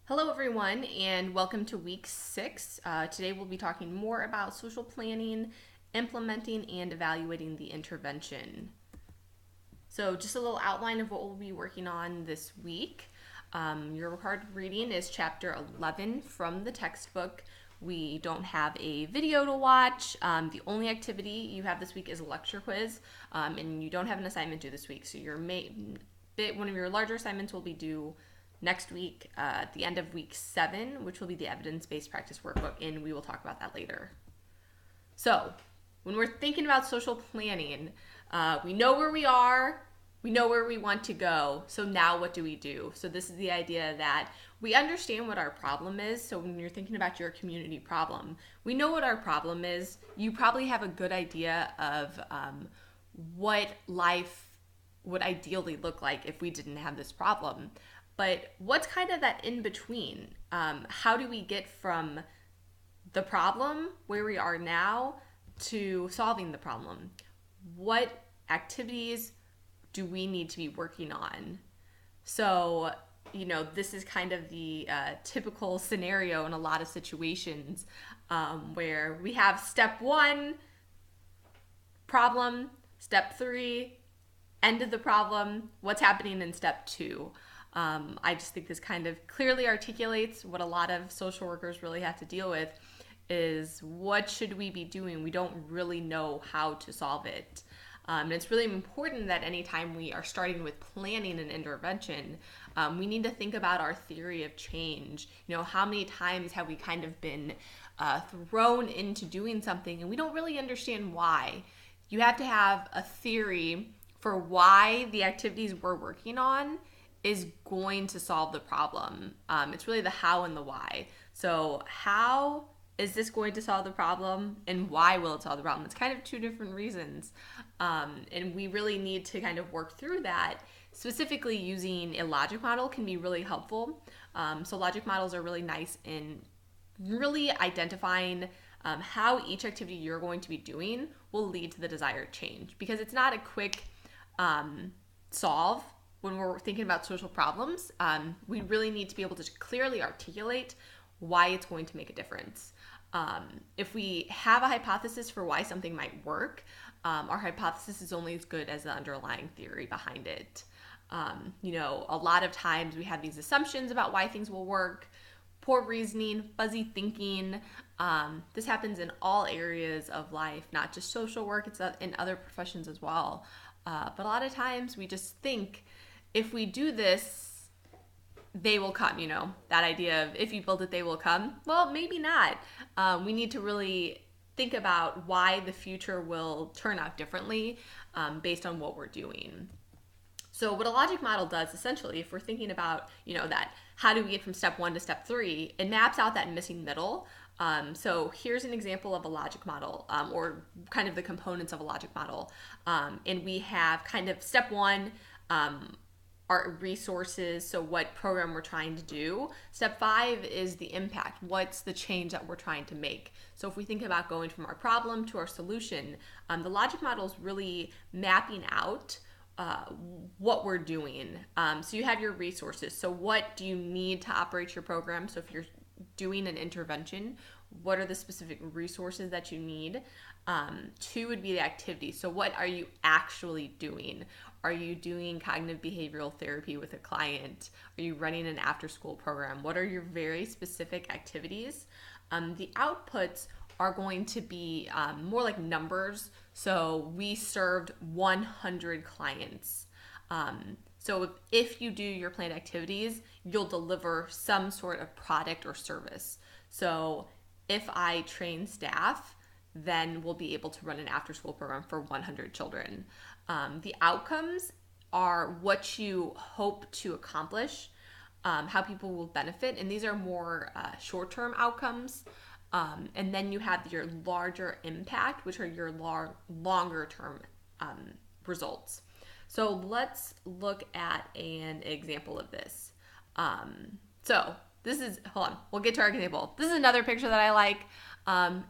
Hello, everyone, and welcome to week 6. Today we'll be talking more about social planning, implementing, and evaluating the intervention. So, just a little outline of what we'll be working on this week. Your required reading is chapter 11 from the textbook. We don't have a video to watch. The only activity you have this week is a lecture quiz, and you don't have an assignment due this week. So, one of your larger assignments will be due next week at the end of week 7, which will be the evidence-based practice workbook, and we will talk about that later. So when we're thinking about social planning, we know where we are, we know where we want to go, so now what do we do? So this is the idea that we understand what our problem is. So when you're thinking about your community problem, we know what our problem is. You probably have a good idea of what life would ideally look like if we didn't have this problem. But what's kind of that in between? How do we get from the problem where we are now to solving the problem? What activities do we need to be working on? So, this is kind of the typical scenario in a lot of situations where we have step 1, problem, step 3, end of the problem, what's happening in step 2. I just think this kind of clearly articulates what a lot of social workers really have to deal with is what should we be doing? We don't really know how to solve it. And it's really important that anytime we are starting with planning an intervention, we need to think about our theory of change. How many times have we kind of been thrown into doing something and we don't really understand why? You have to have a theory for why the activities we're working on is going to solve the problem. It's really the how and the why. So how is this going to solve the problem and why will it solve the problem? It's kind of two different reasons. And we really need to kind of work through that. Specifically using a logic model can be really helpful. So logic models are really nice in really identifying how each activity you're going to be doing will lead to the desired change. Because it's not a quick solve. When we're thinking about social problems, we really need to be able to clearly articulate why it's going to make a difference. If we have a hypothesis for why something might work, our hypothesis is only as good as the underlying theory behind it. A lot of times we have these assumptions about why things will work, poor reasoning, fuzzy thinking. This happens in all areas of life, not just social work, it's in other professions as well. But a lot of times we just think, if we do this, they will come, that idea of if you build it, they will come. Well, maybe not. We need to really think about why the future will turn out differently based on what we're doing. So what a logic model does, essentially, if we're thinking about, that how do we get from step 1 to step 3, it maps out that missing middle. So here's an example of a logic model, or kind of the components of a logic model. And we have kind of step 1, our resources, so what program we're trying to do. Step 5 is the impact. What's the change that we're trying to make? So if we think about going from our problem to our solution, the logic model is really mapping out what we're doing. So you have your resources. So what do you need to operate your program? So if you're doing an intervention, what are the specific resources that you need? 2 would be the activity. So what are you actually doing? Are you doing cognitive behavioral therapy with a client? Are you running an after-school program? What are your very specific activities? The outputs are going to be more like numbers. So we served 100 clients. So if you do your planned activities, you'll deliver some sort of product or service. So if I train staff, then we'll be able to run an after-school program for 100 children. The outcomes are what you hope to accomplish, how people will benefit, and these are more short-term outcomes. And then you have your larger impact, which are your longer-term results. So let's look at an example of this. Hold on, we'll get to our example. This is another picture that I like.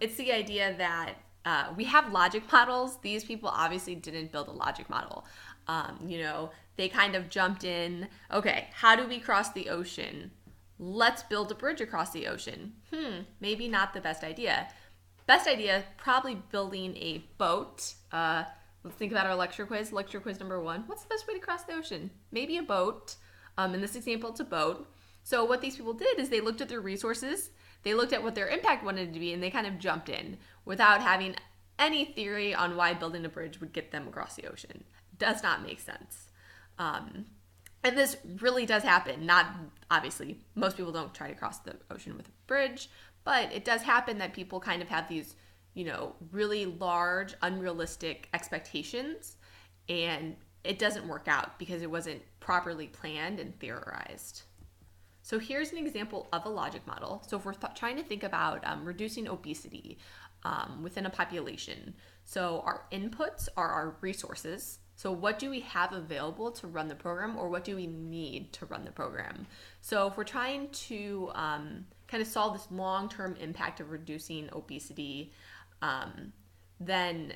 It's the idea that we have logic models. These people obviously didn't build a logic model. They kind of jumped in, okay, how do we cross the ocean? Let's build a bridge across the ocean. Maybe not the best idea. Best idea, probably building a boat. Let's think about our lecture quiz. Lecture quiz number 1. What's the best way to cross the ocean? Maybe a boat. In this example, it's a boat. So what these people did is they looked at their resources, they looked at what their impact wanted to be, and they kind of jumped in without having any theory on why building a bridge would get them across the ocean. Does not make sense. And this really does happen. Not, obviously, most people don't try to cross the ocean with a bridge, but it does happen that people kind of have these, really large, unrealistic expectations, and it doesn't work out because it wasn't properly planned and theorized. So here's an example of a logic model. So if we're trying to think about reducing obesity within a population, so our inputs are our resources. So what do we have available to run the program, or what do we need to run the program? So if we're trying to kind of solve this long-term impact of reducing obesity, then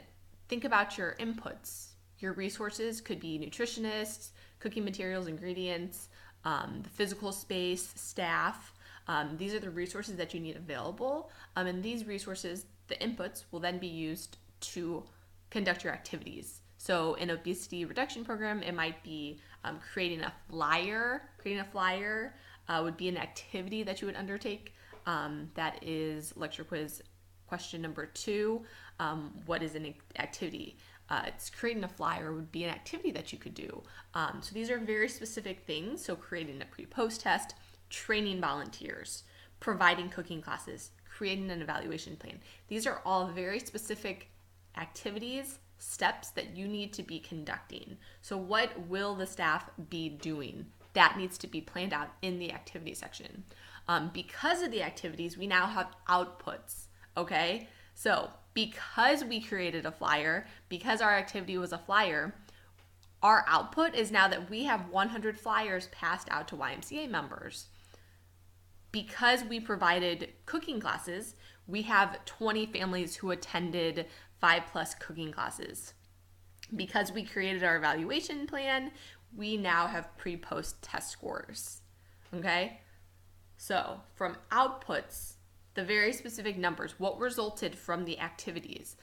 think about your inputs. Your resources could be nutritionists, cooking materials, ingredients, the physical space, staff. These are the resources that you need available. And these resources, the inputs, will then be used to conduct your activities. So in obesity reduction program, it might be creating a flyer. Creating a flyer would be an activity that you would undertake. That is lecture quiz question number 2. What is an activity? It's creating a flyer would be an activity that you could do. So these are very specific things. So creating a pre-post test, training volunteers, providing cooking classes, creating an evaluation plan. These are all very specific activities, steps that you need to be conducting. So what will the staff be doing? That needs to be planned out in the activity section. Because of the activities, we now have outputs, okay? So because we created a flyer, because our activity was a flyer, our output is now that we have 100 flyers passed out to YMCA members. Because we provided cooking classes, we have 20 families who attended 5+ cooking classes. Because we created our evaluation plan, we now have pre-post test scores. Okay? So from outputs, the very specific numbers, what resulted from the activities,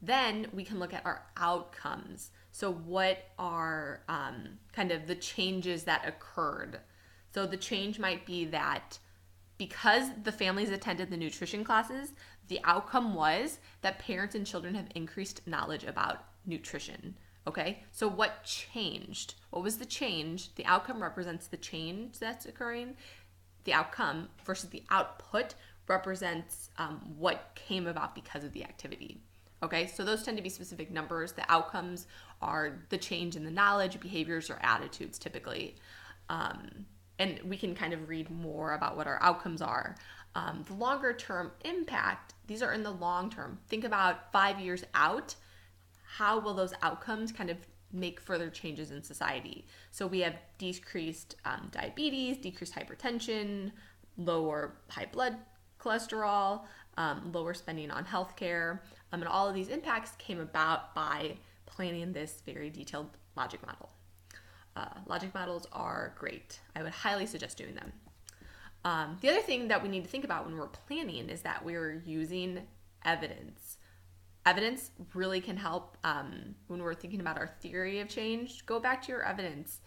then we can look at our outcomes. So what are kind of the changes that occurred? So the change might be that because the families attended the nutrition classes, the outcome was that parents and children have increased knowledge about nutrition. Okay, so what changed? What was the change? The outcome represents the change that's occurring. The outcome versus the output represents what came about because of the activity. Okay, so those tend to be specific numbers. The outcomes are the change in the knowledge, behaviors, or attitudes typically. And we can kind of read more about what our outcomes are. The longer term impact, these are in the long term. Think about 5 years out. How will those outcomes kind of make further changes in society? So we have decreased diabetes, decreased hypertension, lower high blood cholesterol, lower spending on healthcare, and all of these impacts came about by planning this very detailed logic model. Logic models are great. I would highly suggest doing them. The other thing that we need to think about when we're planning is that we're using evidence. Evidence really can help when we're thinking about our theory of change. Go back to your evidence.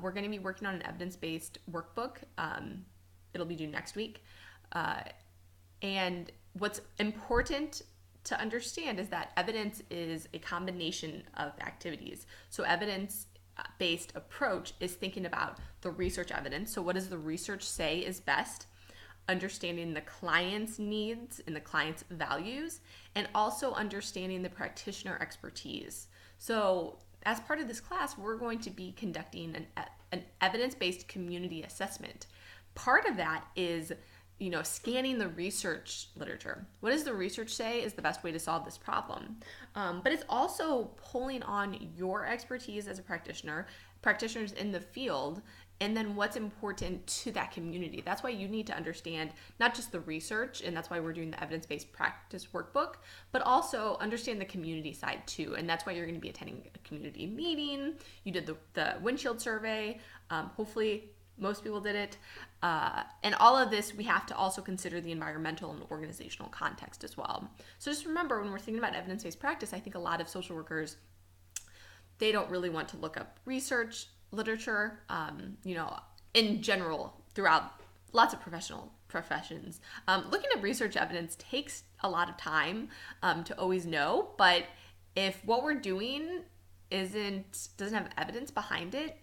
We're going to be working on an evidence-based workbook. It'll be due next week. And what's important to understand is that evidence is a combination of activities. So evidence-based approach is thinking about the research evidence. So what does the research say is best? Understanding the client's needs and the client's values, and also understanding the practitioner expertise. So as part of this class, we're going to be conducting an evidence-based community assessment. Part of that is scanning the research literature. What does the research say is the best way to solve this problem? But it's also pulling on your expertise as a practitioner, practitioners in the field, and then what's important to that community. That's why you need to understand not just the research, and that's why we're doing the evidence-based practice workbook, but also understand the community side too. And that's why you're going to be attending a community meeting. You did the windshield survey. Hopefully most people did it. And all of this, we have to also consider the environmental and organizational context as well. So just remember, when we're thinking about evidence-based practice, I think a lot of social workers, they don't really want to look up research, literature, in general, throughout lots of professions. Looking at research evidence takes a lot of time to always know, but if what we're doing doesn't have evidence behind it,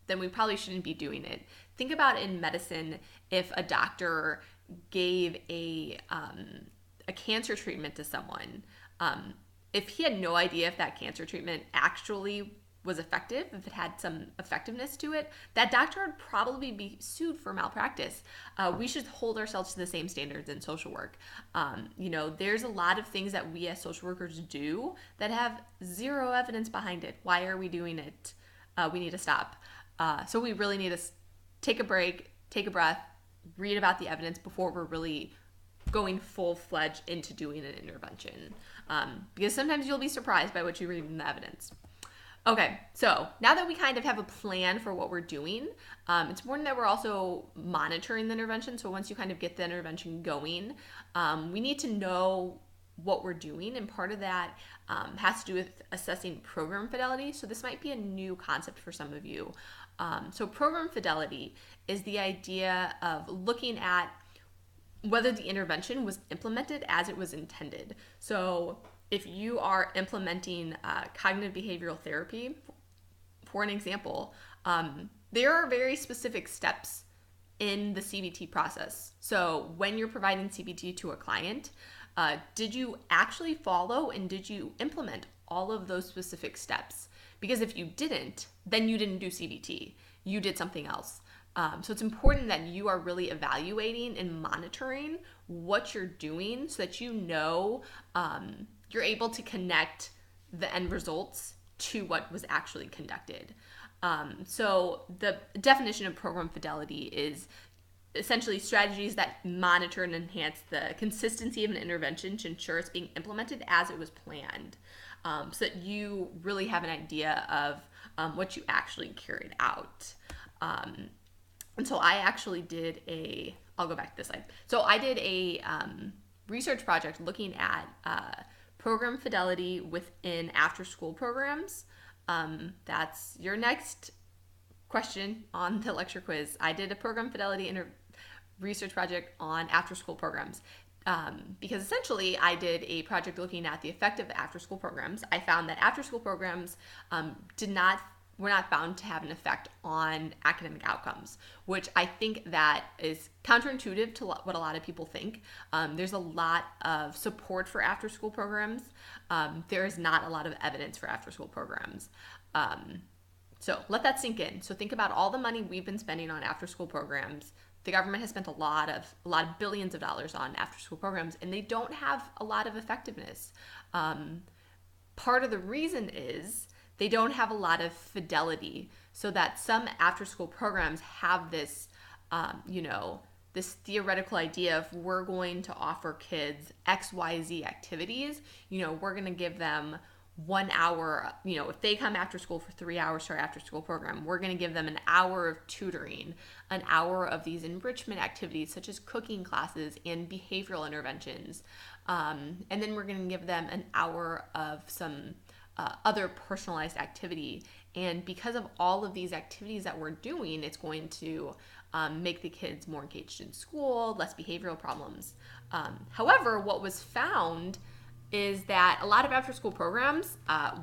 then we probably shouldn't be doing it. Think about in medicine, if a doctor gave a cancer treatment to someone, if he had no idea if that cancer treatment actually was effective, if it had some effectiveness to it, that doctor would probably be sued for malpractice. We should hold ourselves to the same standards in social work. There's a lot of things that we as social workers do that have zero evidence behind it. Why are we doing it? We need to stop. So we really need to take a break, take a breath, read about the evidence before we're really going full-fledged into doing an intervention. Because sometimes you'll be surprised by what you read in the evidence. Okay, so now that we kind of have a plan for what we're doing, it's important that we're also monitoring the intervention. So once you kind of get the intervention going, we need to know what we're doing, and part of that has to do with assessing program fidelity. So this might be a new concept for some of you. So program fidelity is the idea of looking at whether the intervention was implemented as it was intended. So if you are implementing cognitive behavioral therapy, for an example, there are very specific steps in the CBT process. So when you're providing CBT to a client, did you actually follow and did you implement all of those specific steps? Because if you didn't, then you didn't do CBT. You did something else. So it's important that you are really evaluating and monitoring what you're doing so that you know you're able to connect the end results to what was actually conducted. So the definition of program fidelity is essentially strategies that monitor and enhance the consistency of an intervention to ensure it's being implemented as it was planned, so that you really have an idea of what you actually carried out. And so I actually did I'll go back to this slide. So I did a research project looking at program fidelity within after-school programs. That's your next question on the lecture quiz. I did a program fidelity research project on after-school programs because essentially I did a project looking at the effect of after-school programs. I found that after-school programs were not found to have an effect on academic outcomes, which I think that is counterintuitive to what a lot of people think. There's a lot of support for after-school programs. There is not a lot of evidence for after-school programs. So let that sink in. So think about all the money we've been spending on after-school programs. The government has spent a lot of billions of dollars on after-school programs, and they don't have a lot of effectiveness. Part of the reason is they don't have a lot of fidelity, so that some after-school programs have this, this theoretical idea of we're going to offer kids XYZ activities. We're going to give them 1 hour, if they come after school for 3 hours to our after-school program, we're going to give them an hour of tutoring, an hour of these enrichment activities such as cooking classes and behavioral interventions. And then we're going to give them an hour of some other personalized activity. And because of all of these activities that we're doing, it's going to make the kids more engaged in school, less behavioral problems. However, what was found is that a lot of after-school programs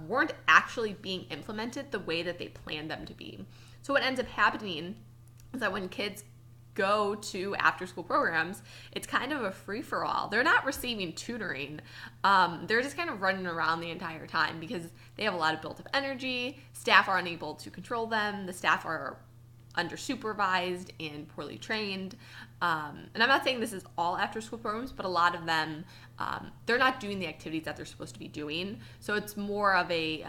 weren't actually being implemented the way that they planned them to be. So what ends up happening is that when kids go to after-school programs, it's kind of a free-for-all. They're not receiving tutoring. They're just kind of running around the entire time because they have a lot of built-up energy. Staff are unable to control them. The staff are under-supervised and poorly trained. And I'm not saying this is all after-school programs, but a lot of them, they're not doing the activities that they're supposed to be doing. So it's more of a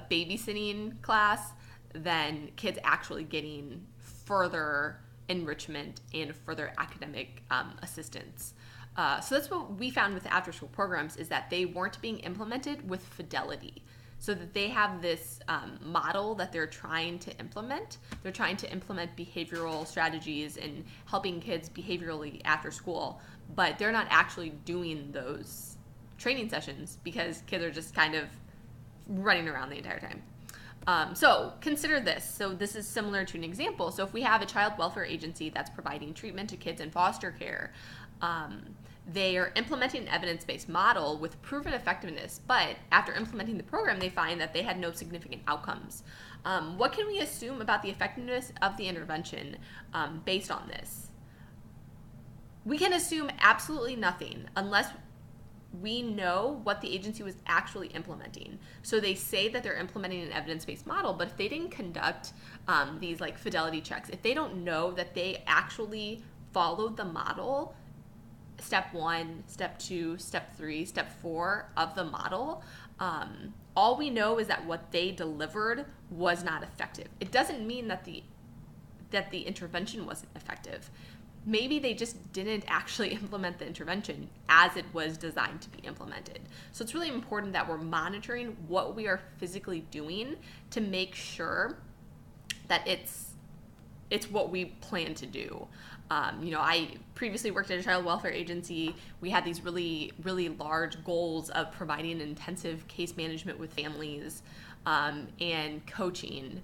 babysitting class than kids actually getting further enrichment and further academic assistance. So that's what we found with after-school programs, is that they weren't being implemented with fidelity. so that they have this model that they're trying to implement. They're trying to implement behavioral strategies and helping kids behaviorally after school, but they're not actually doing those training sessions because kids are just kind of running around the entire time. So consider this. So this is similar to an example. So if we have a child welfare agency that's providing treatment to kids in foster care, they are implementing an evidence-based model with proven effectiveness, but after implementing the program, they find that they had no significant outcomes. What can we assume about the effectiveness of the intervention based on this? We can assume absolutely nothing unless we know what the agency was actually implementing. So they say that they're implementing an evidence-based model, but if they didn't conduct these like fidelity checks, if they don't know that they actually followed the model, step 1, step 2, step 3, step 4 of the model, all we know is that what they delivered was not effective. It doesn't mean that the intervention wasn't effective. Maybe they just didn't actually implement the intervention as it was designed to be implemented. So it's really important that we're monitoring what we are physically doing to make sure that it's what we plan to do. I previously worked at a child welfare agency. We had these really, really large goals of providing intensive case management with families and coaching.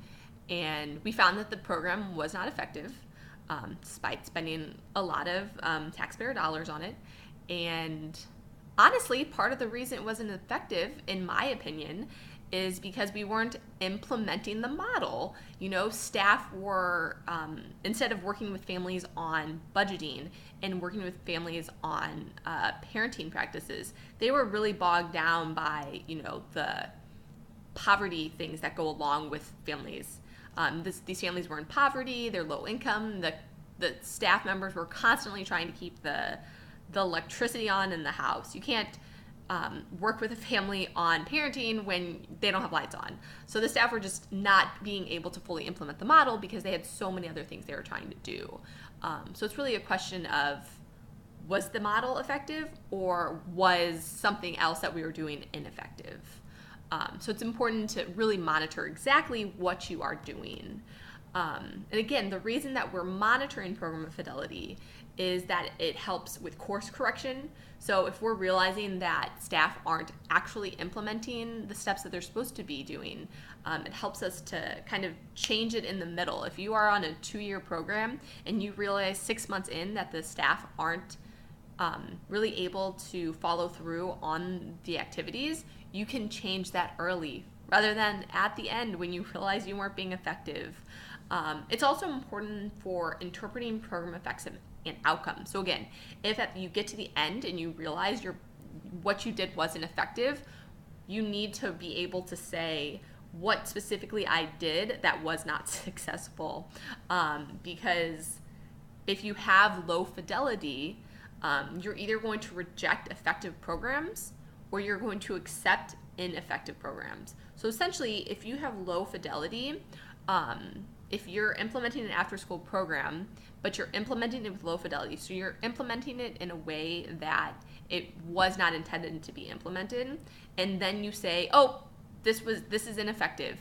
And we found that the program was not effective, despite spending a lot of taxpayer dollars on it. And honestly, part of the reason it wasn't effective, in my opinion, is because we weren't implementing the model. Staff were, instead of working with families on budgeting and working with families on parenting practices, they were really bogged down by, the poverty things that go along with families. These families were in poverty, they're low income, the staff members were constantly trying to keep the electricity on in the house. You can't work with a family on parenting when they don't have lights on. So the staff were just not being able to fully implement the model because they had so many other things they were trying to do. So it's really a question of, was the model effective or was something else that we were doing ineffective? So it's important to really monitor exactly what you are doing. And again, the reason that we're monitoring program fidelity is that it helps with course correction. So if we're realizing that staff aren't actually implementing the steps that they're supposed to be doing, it helps us to kind of change it in the middle. If you are on a 2-year program and you realize 6 months in that the staff aren't really able to follow through on the activities, you can change that early rather than at the end when you realize you weren't being effective. It's also important for interpreting program effects and outcomes. So again, if you get to the end and you realize what you did wasn't effective, you need to be able to say what specifically I did that was not successful. Because if you have low fidelity, you're either going to reject effective programs or you're going to accept ineffective programs. So essentially, if you have low fidelity, if you're implementing an after-school program, but you're implementing it with low fidelity, so you're implementing it in a way that it was not intended to be implemented, and then you say, oh, this is ineffective,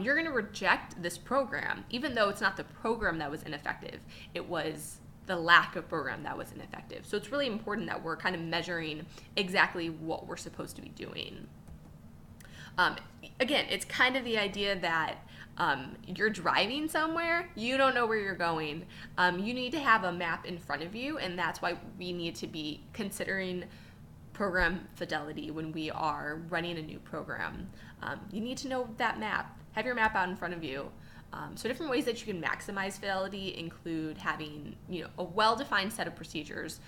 you're going to reject this program, even though it's not the program that was ineffective. It was the lack of program that was ineffective. So it's really important that we're kind of measuring exactly what we're supposed to be doing. Again, it's kind of the idea that you're driving somewhere, you don't know where you're going. You need to have a map in front of you, and that's why we need to be considering program fidelity when we are running a new program. You need to know that map. Have your map out in front of you. So different ways that you can maximize fidelity include having a well-defined set of procedures.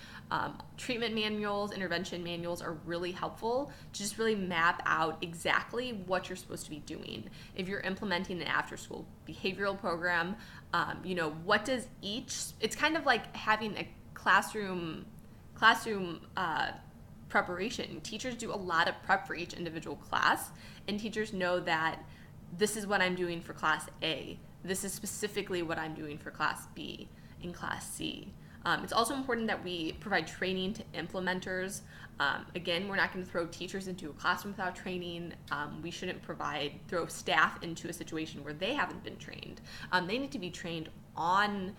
Treatment manuals, intervention manuals are really helpful to just really map out exactly what you're supposed to be doing. If you're implementing an after-school behavioral program, what does it's kind of like having a classroom preparation. Teachers do a lot of prep for each individual class, and teachers know that this is what I'm doing for class A. This is specifically what I'm doing for class B and class C. It's also important that we provide training to implementers. Again, we're not going to throw teachers into a classroom without training. We shouldn't throw staff into a situation where they haven't been trained. They need to be trained on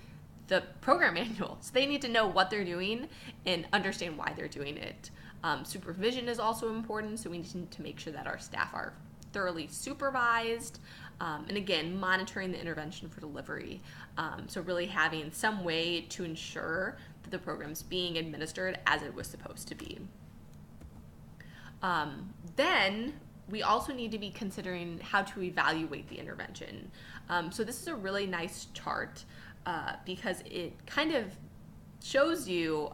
the program manual. So they need to know what they're doing and understand why they're doing it. Supervision is also important, so we need to make sure that our staff are thoroughly supervised. And again, monitoring the intervention for delivery. So really having some way to ensure that the program's being administered as it was supposed to be. Then we also need to be considering how to evaluate the intervention. So this is a really nice chart because it kind of shows you,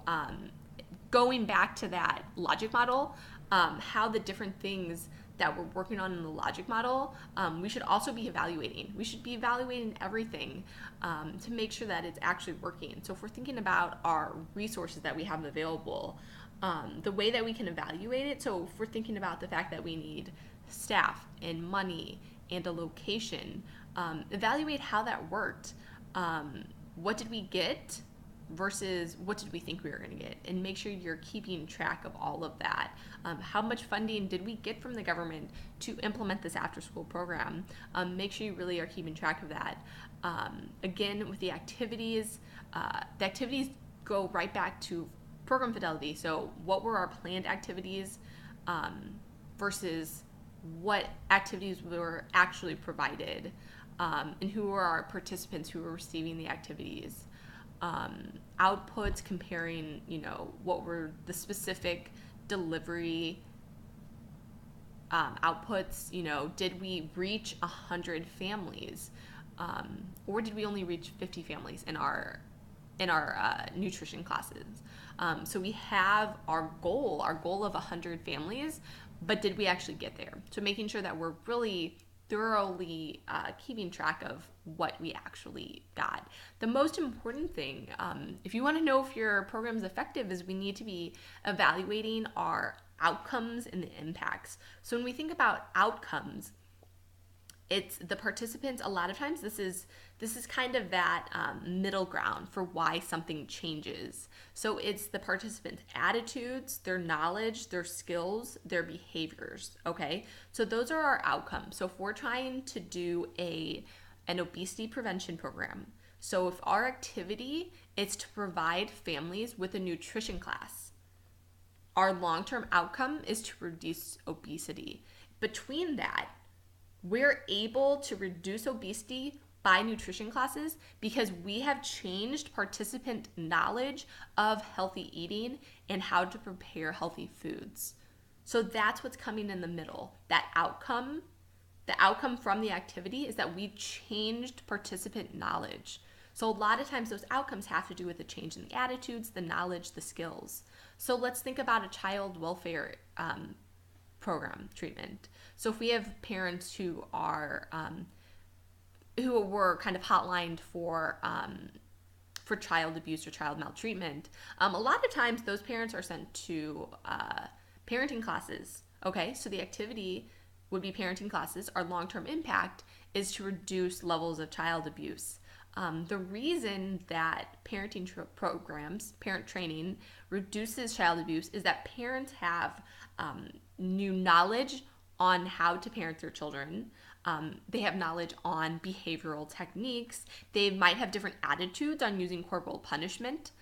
going back to that logic model, how the different things that we're working on in the logic model, we should also be evaluating. We should be evaluating everything to make sure that it's actually working. So if we're thinking about our resources that we have available, the way that we can evaluate it, so if we're thinking about the fact that we need staff and money and a location, evaluate how that worked. What did we get versus what did we think we were going to get, and make sure you're keeping track of all of that. How much funding did we get from the government to implement this after school program? Make sure you really are keeping track of that. Again, with the activities go right back to program fidelity. So what were our planned activities versus what activities were actually provided, and who were our participants who were receiving the activities. Outputs, comparing, what were the specific delivery outputs. Did we reach 100 families, or did we only reach 50 families in our nutrition classes? So we have our goal of 100 families, but did we actually get there? So making sure that we're really thoroughly keeping track of what we actually got. The most important thing, if you want to know if your program is effective, is we need to be evaluating our outcomes and the impacts. So when we think about outcomes, it's the participants. A lot of times this is kind of that middle ground for why something changes. So it's the participants' attitudes, their knowledge, their skills, their behaviors. Okay, so those are our outcomes. So if we're trying to do an obesity prevention program, so if our activity is to provide families with a nutrition class, our long-term outcome is to reduce obesity. Between that, we're able to reduce obesity by nutrition classes because we have changed participant knowledge of healthy eating and how to prepare healthy foods. So that's what's coming in the middle. That outcome, the outcome from the activity is that we changed participant knowledge. So a lot of times those outcomes have to do with the change in the attitudes, the knowledge, the skills. So let's think about a child welfare program treatment. So if we have parents who are who were kind of hotlined for child abuse or child maltreatment, a lot of times those parents are sent to parenting classes. Okay, so the activity would be parenting classes. Our long-term impact is to reduce levels of child abuse. The reason that parenting programs, parent training, reduces child abuse is that parents have new knowledge on how to parent their children. They have knowledge on behavioral techniques. They might have different attitudes on using corporal punishment.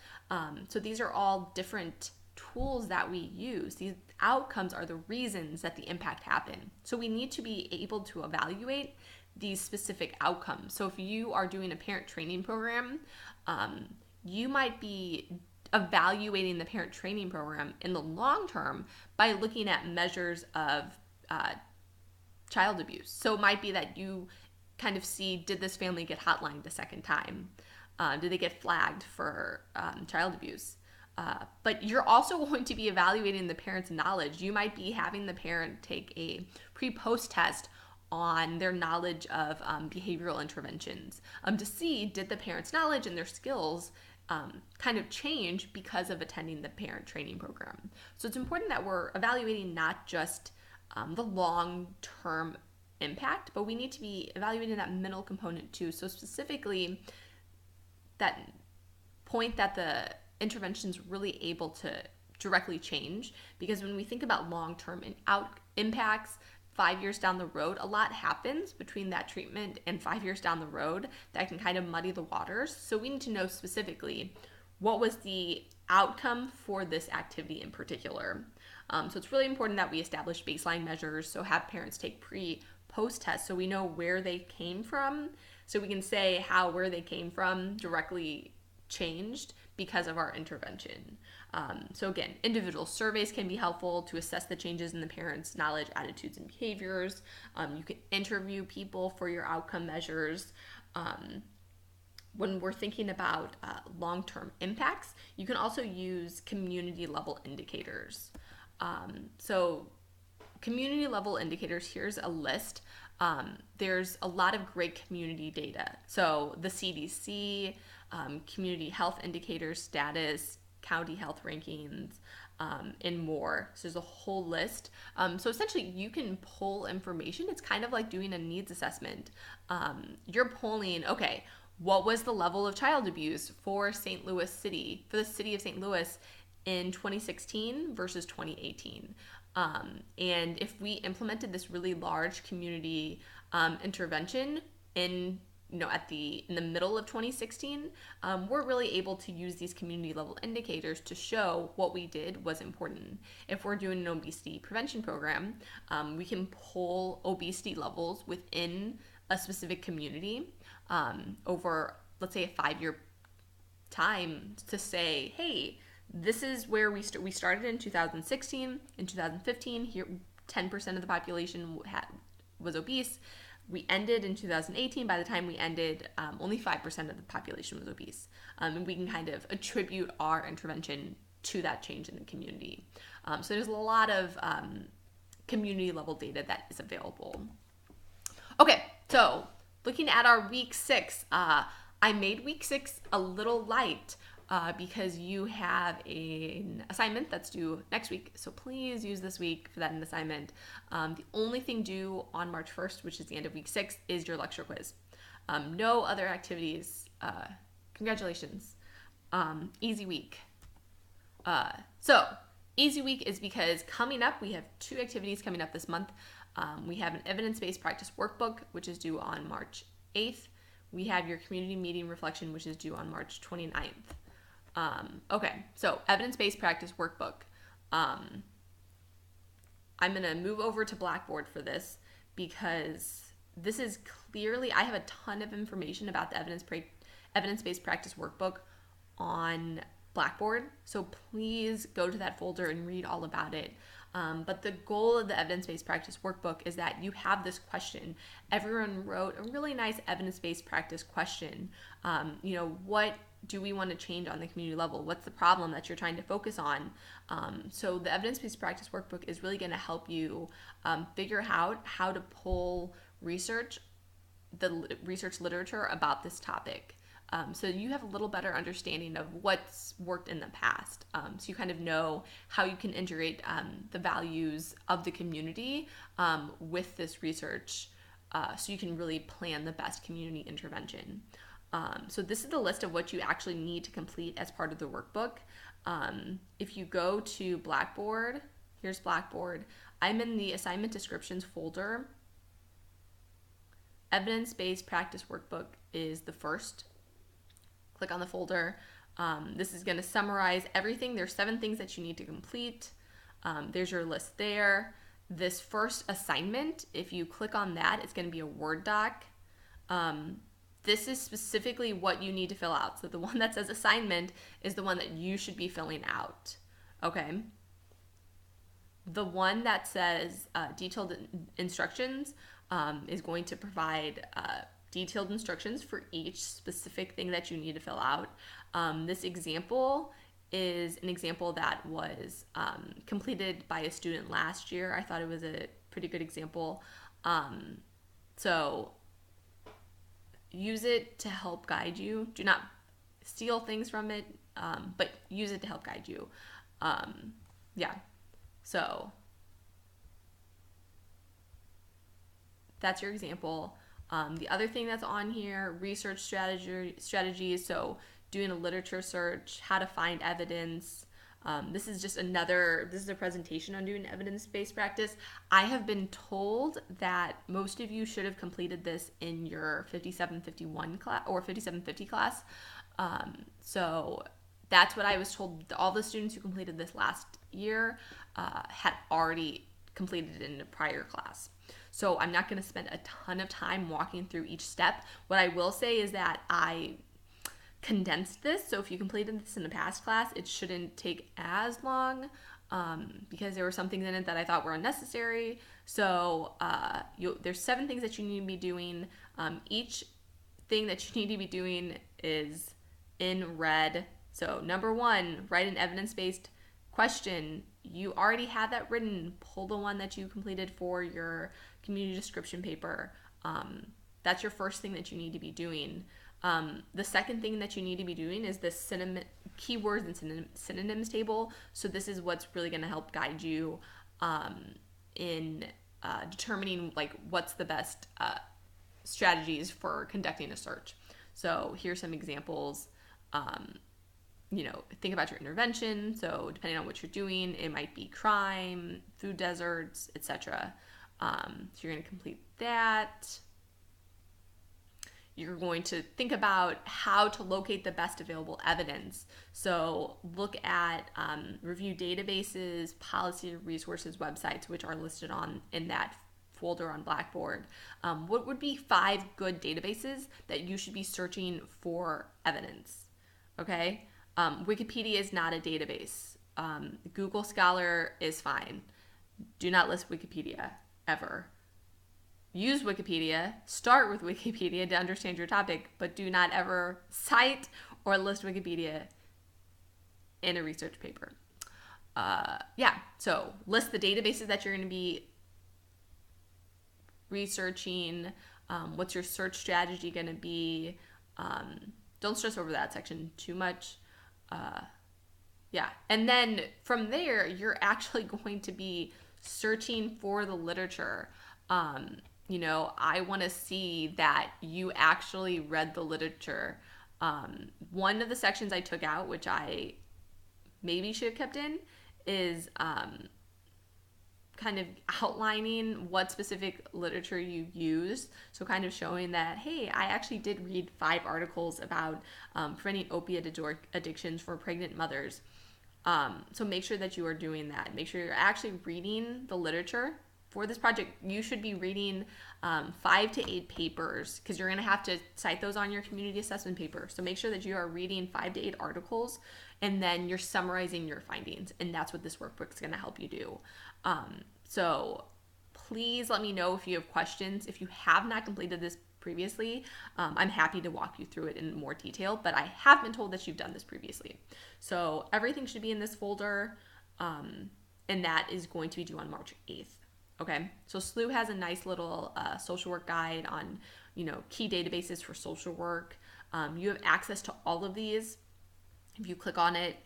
So these are all different tools that we use. These outcomes are the reasons that the impact happened. So we need to be able to evaluate these specific outcomes. So if you are doing a parent training program, you might be evaluating the parent training program in the long term by looking at measures of child abuse. So it might be that you kind of see, did this family get hotlined a second time? Did they get flagged for child abuse? But you're also going to be evaluating the parent's knowledge. You might be having the parent take a pre-post test on their knowledge of behavioral interventions to see, did the parent's knowledge and their skills kind of change because of attending the parent training program. So it's important that we're evaluating not just the long-term impact, but we need to be evaluating that middle component too. So specifically that point that the intervention's really able to directly change, because when we think about long-term impacts 5 years down the road, a lot happens between that treatment and 5 years down the road that can kind of muddy the waters. So we need to know specifically what was the outcome for this activity in particular. So it's really important that we establish baseline measures, so have parents take post tests so we know where they came from, so we can say how where they came from directly changed because of our intervention. So again, individual surveys can be helpful to assess the changes in the parents' knowledge, attitudes, and behaviors. You can interview people for your outcome measures. When we're thinking about long-term impacts, you can also use community level indicators. So community level indicators, here's a list. There's a lot of great community data. So the CDC, community health indicators, status, county health rankings, and more. So there's a whole list. So essentially you can pull information. It's kind of like doing a needs assessment. You're pulling, okay, what was the level of child abuse for the city of St. Louis in 2016 versus 2018? And if we implemented this really large community intervention in the middle of 2016, we're really able to use these community level indicators to show what we did was important. If we're doing an obesity prevention program, we can pull obesity levels within a specific community over, let's say, a 5-year time to say, hey, this is where we started in 2016. In 2015, here 10% of the population was obese. We ended in 2018. By the time we ended, only 5% of the population was obese. And we can kind of attribute our intervention to that change in the community. So there's a lot of community level data that is available. Okay, so looking at our week 6, I made week 6 a little light because you have an assignment that's due next week. So please use this week for that assignment. The only thing due on March 1st, which is the end of week 6, is your lecture quiz. No other activities. Congratulations. Easy week. So easy week is because coming up, we have 2 activities coming up this month. We have an evidence-based practice workbook, which is due on March 8th. We have your community meeting reflection, which is due on March 29th. Okay, so evidence-based practice workbook. I'm going to move over to Blackboard for this because this is clearly, I have a ton of information about the evidence-based practice workbook on Blackboard. So please go to that folder and read all about it. But the goal of the evidence-based practice workbook is that you have this question. Everyone wrote a really nice evidence-based practice question. What do we want to change on the community level? What's the problem that you're trying to focus on? So the evidence-based practice workbook is really going to help you figure out how to pull the research literature about this topic. So you have a little better understanding of what's worked in the past. So you kind of know how you can integrate the values of the community with this research so you can really plan the best community intervention. So this is the list of what you actually need to complete as part of the workbook. If you go to Blackboard, here's Blackboard. I'm in the assignment descriptions folder. Evidence-based practice workbook is the first. Click on the folder. This is going to summarize everything. There's 7 things that you need to complete. There's your list there. This first assignment, if you click on that, it's going to be a Word doc. This is specifically what you need to fill out. So the one that says assignment is the one that you should be filling out. Okay. The one that says detailed instructions is going to provide detailed instructions for each specific thing that you need to fill out. This example is an example that was completed by a student last year. I thought it was a pretty good example. So use it to help guide you. Do not steal things from it, but use it to help guide you. So that's your example. The other thing that's on here, research strategies. So doing a literature search, how to find evidence. This is a presentation on doing evidence-based practice. I have been told that most of you should have completed this in your 5751 class or 5750 class. So that's what I was told. All the students who completed this last year had already completed it in a prior class. So I'm not going to spend a ton of time walking through each step. What I will say is that I condensed this, so if you completed this in a past class, it shouldn't take as long because there were some things in it that I thought were unnecessary. So there's 7 things that you need to be doing. Each thing that you need to be doing is in red. So number 1, write an evidence-based question. You already have that written. Pull the one that you completed for your community description paper. That's your first thing that you need to be doing. The second thing that you need to be doing is this keywords and synonyms table. So this is what's really going to help guide you in determining like what's the best strategies for conducting a search. So here's some examples. Think about your intervention. So depending on what you're doing, it might be crime, food deserts, etc. So you're going to complete that. You're going to think about how to locate the best available evidence. So look at review databases, policy resources websites, which are listed in that folder on Blackboard. What would be 5 good databases that you should be searching for evidence? Okay. Wikipedia is not a database. Google Scholar is fine. Do not list Wikipedia ever. Use Wikipedia, start with Wikipedia to understand your topic, but do not ever cite or list Wikipedia in a research paper. So list the databases that you're going to be researching. What's your search strategy going to be? Don't stress over that section too much. And then from there, you're actually going to be searching for the literature. I want to see that you actually read the literature. One of the sections I took out, which I maybe should have kept in, is kind of outlining what specific literature you use. So kind of showing that, hey, I actually did read 5 articles about preventing opiate addictions for pregnant mothers. So make sure that you are doing that. Make sure you're actually reading the literature. For this project, you should be reading 5 to 8 papers because you're going to have to cite those on your community assessment paper. So make sure that you are reading 5 to 8 articles and then you're summarizing your findings. And that's what this workbook is going to help you do. So please let me know if you have questions. If you have not completed this previously, I'm happy to walk you through it in more detail, but I have been told that you've done this previously. So everything should be in this folder, and that is going to be due on March 8th. Okay, so SLU has a nice little social work guide on, key databases for social work. You have access to all of these. If you click on it,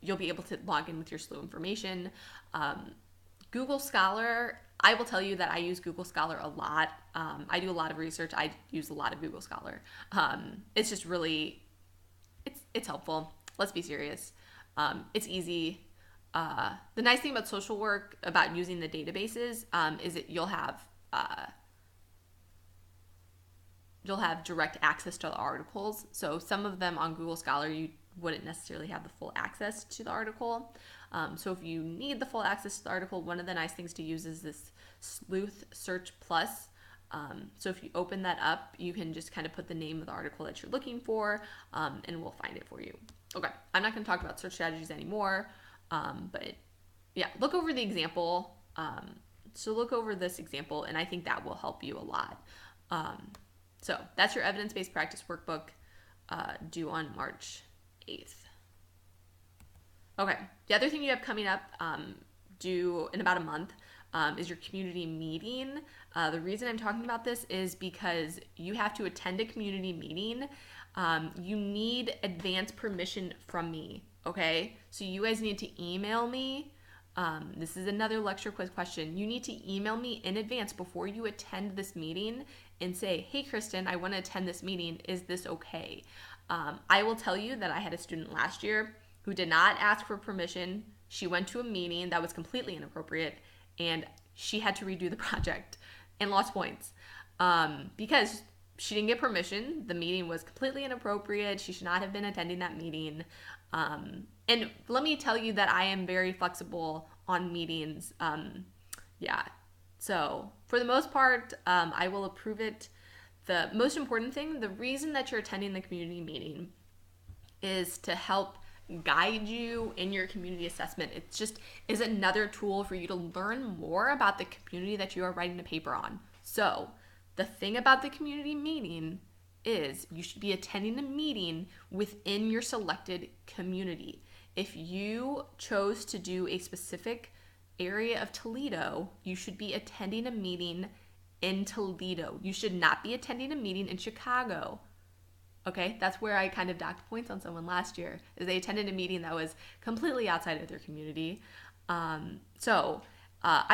you'll be able to log in with your SLU information. Google Scholar, I will tell you that I use Google Scholar a lot. I do a lot of research. I use a lot of Google Scholar. It's just really, it's helpful. Let's be serious. It's easy. The nice thing about social work, about using the databases, is that you'll have direct access to the articles. So some of them on Google Scholar, you wouldn't necessarily have the full access to the article. So if you need the full access to the article, one of the nice things to use is this Sleuth Search Plus. So if you open that up, you can just kind of put the name of the article that you're looking for, and we'll find it for you. Okay, I'm not going to talk about search strategies anymore. But yeah, look over the example. So look over this example, and I think that will help you a lot. So that's your evidence-based practice workbook, due on March 8th. Okay, the other thing you have coming up, due in about a month, is your community meeting. The reason I'm talking about this is because you have to attend a community meeting. You need advance permission from me. Okay, so you guys need to email me. This is another lecture quiz question. You need to email me in advance before you attend this meeting and say, hey, Kristen, I want to attend this meeting. Is this okay? I will tell you that I had a student last year who did not ask for permission. She went to a meeting that was completely inappropriate, and she had to redo the project and lost points because she didn't get permission. The meeting was completely inappropriate. She should not have been attending that meeting. And let me tell you that I am very flexible on meetings. Yeah. So for the most part, I will approve it. The most important thing, the reason that you're attending the community meeting is to help guide you in your community assessment. It just is another tool for you to learn more about the community that you are writing a paper on. So the thing about the community meeting is you should be attending a meeting within your selected community. If you chose to do a specific area of Toledo, you should be attending a meeting in Toledo. You should not be attending a meeting in Chicago. Okay, that's where I kind of docked points on someone last year, is they attended a meeting that was completely outside of their community. I'm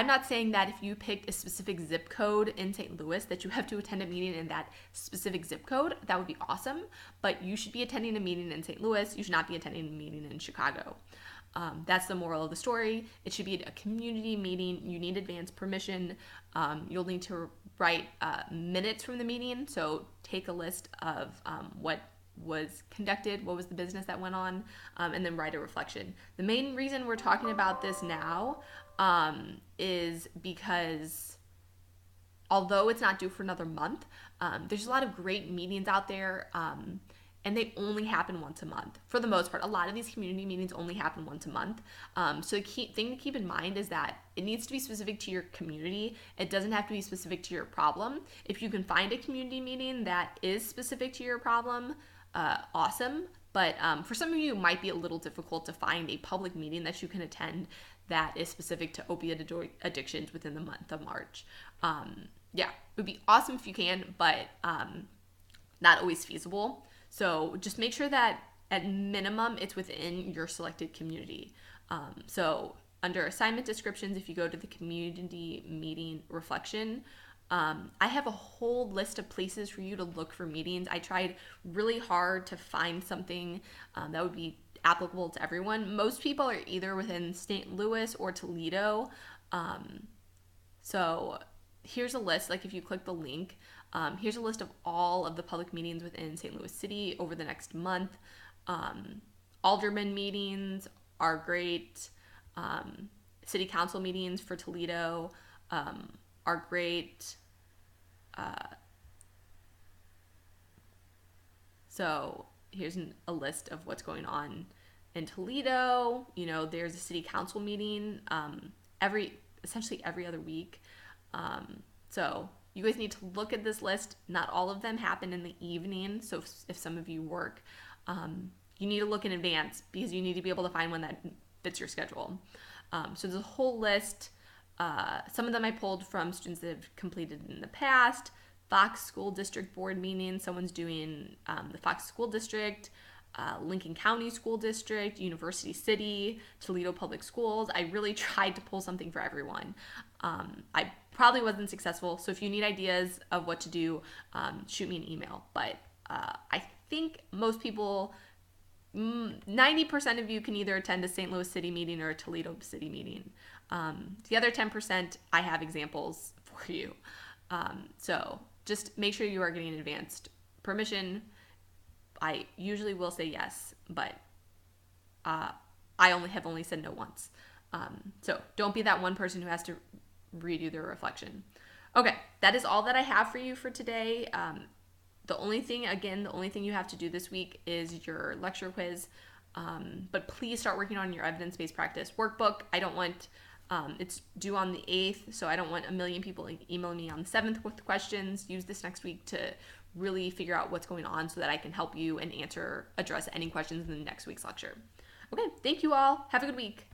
not saying that if you picked a specific zip code in St. Louis that you have to attend a meeting in that specific zip code. That would be awesome, but you should be attending a meeting in St. Louis. You should not be attending a meeting in Chicago. That's the moral of the story. It should be a community meeting. You need advance permission. You'll need to write minutes from the meeting. So take a list of what was conducted, what was the business that went on, and then write a reflection. The main reason we're talking about this now is because although it's not due for another month, there's a lot of great meetings out there, and they only happen once a month. For the most part, a lot of these community meetings only happen once a month. So the key thing to keep in mind is that it needs to be specific to your community. It doesn't have to be specific to your problem. If you can find a community meeting that is specific to your problem, awesome. But for some of you, it might be a little difficult to find a public meeting that you can attend that is specific to opiate addictions within the month of March. Yeah, it would be awesome if you can, but not always feasible. So just make sure that at minimum it's within your selected community. So under assignment descriptions, if you go to the community meeting reflection, I have a whole list of places for you to look for meetings. I tried really hard to find something that would be applicable to everyone. Most people are either within St. Louis or Toledo. So here's a list. Like if you click the link, here's a list of all of the public meetings within St. Louis City over the next month. Alderman meetings are great. City council meetings for Toledo are great. So here's a list of what's going on in Toledo. You know, there's a city council meeting essentially every other week. So you guys need to look at this list. Not all of them happen in the evening. So if some of you work, you need to look in advance because you need to be able to find one that fits your schedule. So there's a whole list. Some of them I pulled from students that have completed in the past. Fox School District Board meeting. Someone's doing the Fox School District, Lincoln County School District, University City, Toledo Public Schools. I really tried to pull something for everyone. I probably wasn't successful, so if you need ideas of what to do, shoot me an email. But I think most people, 90% of you can either attend a St. Louis City meeting or a Toledo City meeting. The other 10%, I have examples for you. So just make sure you are getting advanced permission. I usually will say yes, but I have only said no once. So don't be that one person who has to redo their reflection. Okay, that is all that I have for you for today. The only thing you have to do this week is your lecture quiz. But please start working on your evidence-based practice workbook. I don't want, it's due on the 8th, so I don't want a million people emailing me on the 7th with questions. Use this next week to really figure out what's going on so that I can help you and address any questions in the next week's lecture. Okay, thank you all. Have a good week.